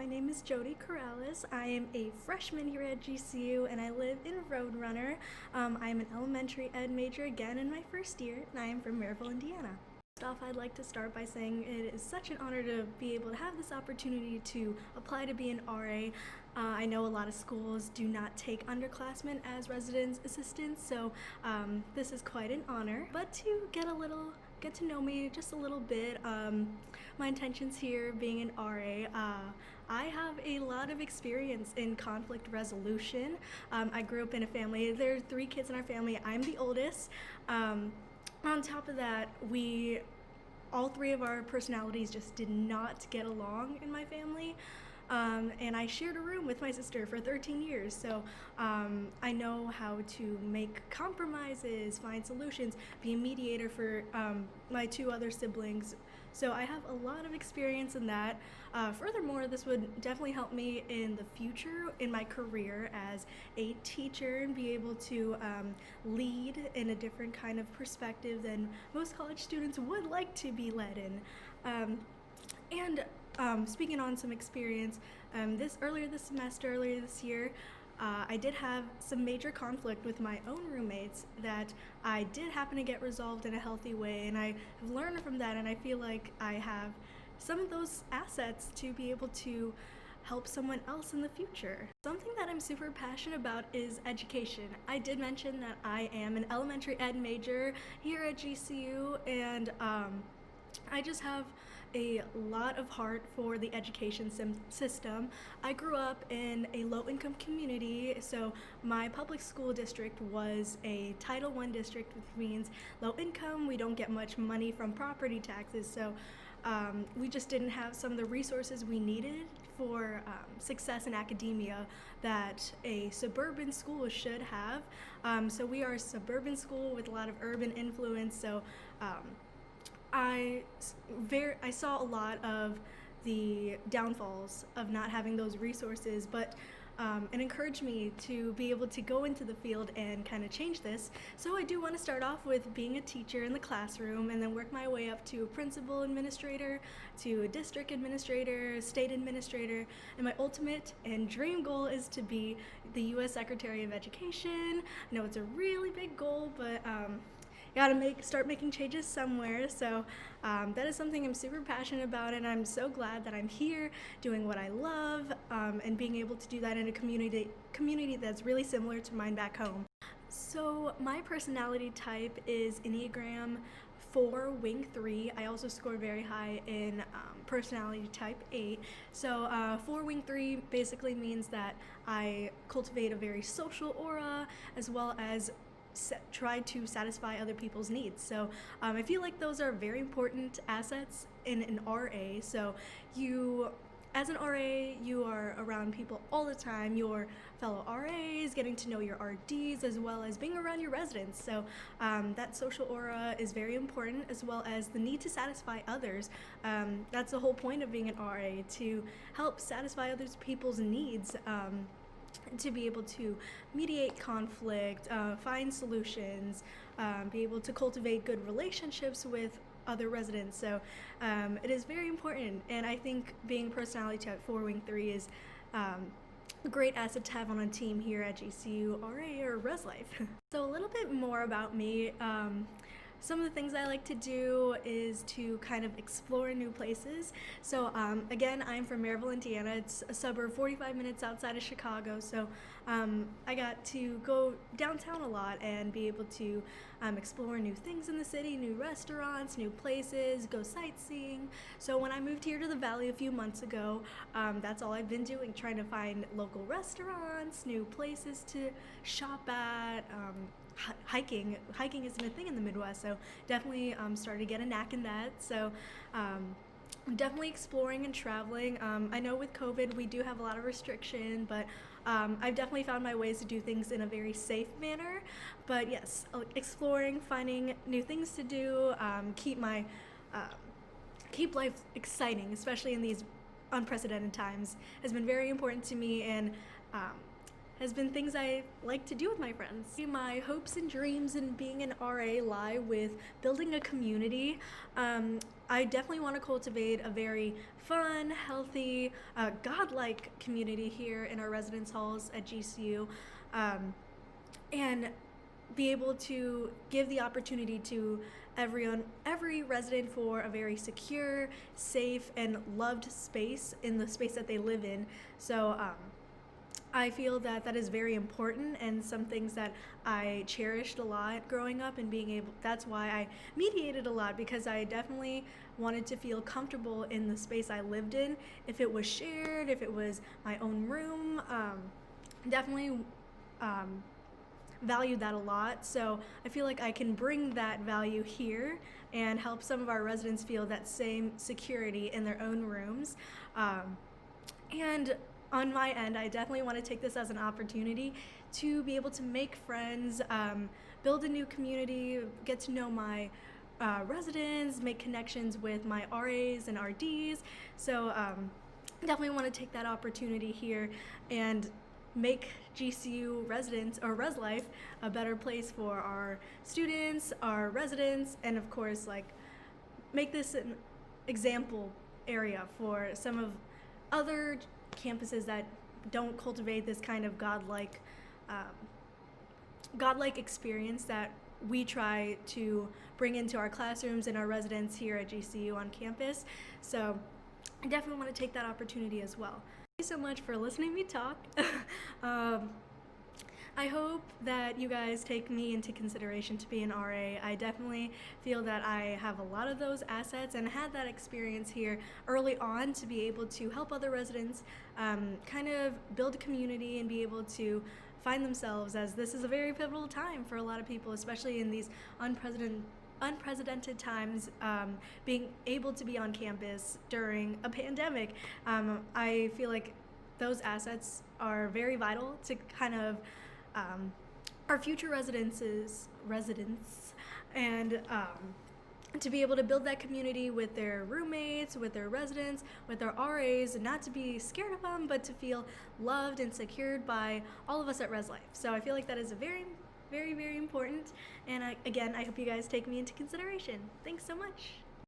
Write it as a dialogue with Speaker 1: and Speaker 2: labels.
Speaker 1: My name is Jody Corrales. I am a freshman here at GCU and I live in Roadrunner. I am an elementary ed major again in my first year and I am from Maryville, Indiana. First off, I'd like to start by saying it is such an honor to be able to have this opportunity to apply to be an RA. I know a lot of schools do not take underclassmen as residence assistants, so this is quite an honor. But to get to know me just a little bit, my intentions here being an RA, I have a lot of experience in conflict resolution. I grew up in a family, there are 3 kids in our family, I'm the oldest. On top of that, all 3 of our personalities just did not get along in my family. And I shared a room with my sister for 13 years, so I know how to make compromises, find solutions, be a mediator for my 2 other siblings. So I have a lot of experience in that. Furthermore, this would definitely help me in the future in my career as a teacher and be able to lead in a different kind of perspective than most college students would like to be led in. Speaking on some experience, earlier this year, I did have some major conflict with my own roommates that I did happen to get resolved in a healthy way, and I have learned from that, and I feel like I have some of those assets to be able to help someone else in the future. Something that I'm super passionate about is education. I did mention that I am an elementary ed major here at GCU, and I just have a lot of heart for the education system. I grew up in a low-income community, so my public school district was a Title I district, which means low income. We don't get much money from property taxes, so we just didn't have some of the resources we needed for success in academia that a suburban school should have. So we are a suburban school with a lot of urban influence, so I saw a lot of the downfalls of not having those resources, but it encouraged me to be able to go into the field and kind of change this. So I do want to start off with being a teacher in the classroom and then work my way up to a principal administrator, to a district administrator, state administrator, and my ultimate and dream goal is to be the U.S. Secretary of Education. I know it's a really big goal, but gotta start making changes somewhere, so that is something I'm super passionate about, and I'm so glad that I'm here doing what I love and being able to do that in a community that's really similar to mine back home. So my personality type is Enneagram 4 Wing 3. I also scored very high in personality type 8. So 4 Wing 3 basically means that I cultivate a very social aura as well as try to satisfy other people's needs. So I feel like those are very important assets in an RA. So as an RA, you are around people all the time, your fellow RAs, getting to know your RDs, as well as being around your residents. So that social aura is very important, as well as the need to satisfy others. That's the whole point of being an RA, to help satisfy other people's needs. To be able to mediate conflict, find solutions, be able to cultivate good relationships with other residents. So it is very important, and I think being personality type 4 Wing 3 is a great asset to have on a team here at GCU RA or Res Life. So a little bit more about me. Some of the things I like to do is to kind of explore new places. So again, I'm from Maryville, Indiana. It's a suburb 45 minutes outside of Chicago. So I got to go downtown a lot and be able to explore new things in the city, new restaurants, new places, go sightseeing. So when I moved here to the Valley a few months ago, that's all I've been doing, trying to find local restaurants, new places to shop at. Hiking isn't a thing in the Midwest, so definitely started to get a knack in that. So definitely exploring and traveling. I know with COVID we do have a lot of restriction, but I've definitely found my ways to do things in a very safe manner. But yes, exploring, finding new things to do, keep life exciting, especially in these unprecedented times, has been very important to me, and has been things I like to do with my friends. My hopes and dreams in being an RA lie with building a community. I definitely want to cultivate a very fun, healthy, godlike community here in our residence halls at GCU, and be able to give the opportunity to every resident for a very secure, safe, and loved space in the space that they live in. So I feel that that is very important, and some things that I cherished a lot growing up, and that's why I mediated a lot, because I definitely wanted to feel comfortable in the space I lived in. If it was shared, if it was my own room, definitely valued that a lot. So I feel like I can bring that value here and help some of our residents feel that same security in their own rooms. And on my end, I definitely want to take this as an opportunity to be able to make friends, build a new community, get to know my residents, make connections with my RAs and RDs. So definitely want to take that opportunity here and make GCU residents or Res Life a better place for our students, our residents, and of course, like, make this an example area for some of other campuses that don't cultivate this kind of godlike experience that we try to bring into our classrooms and our residents here at GCU on campus. So I definitely want to take that opportunity as well. Thank you so much for listening to me talk. I hope that you guys take me into consideration to be an RA. I definitely feel that I have a lot of those assets and had that experience here early on to be able to help other residents kind of build a community and be able to find themselves, as this is a very pivotal time for a lot of people, especially in these unprecedented times, being able to be on campus during a pandemic. I feel like those assets are very vital to kind of our future residents, and to be able to build that community with their roommates, with their residents, with their RAs, and not to be scared of them, but to feel loved and secured by all of us at Res Life. So I feel like that is a very, very, very important. And again, I hope you guys take me into consideration. Thanks so much.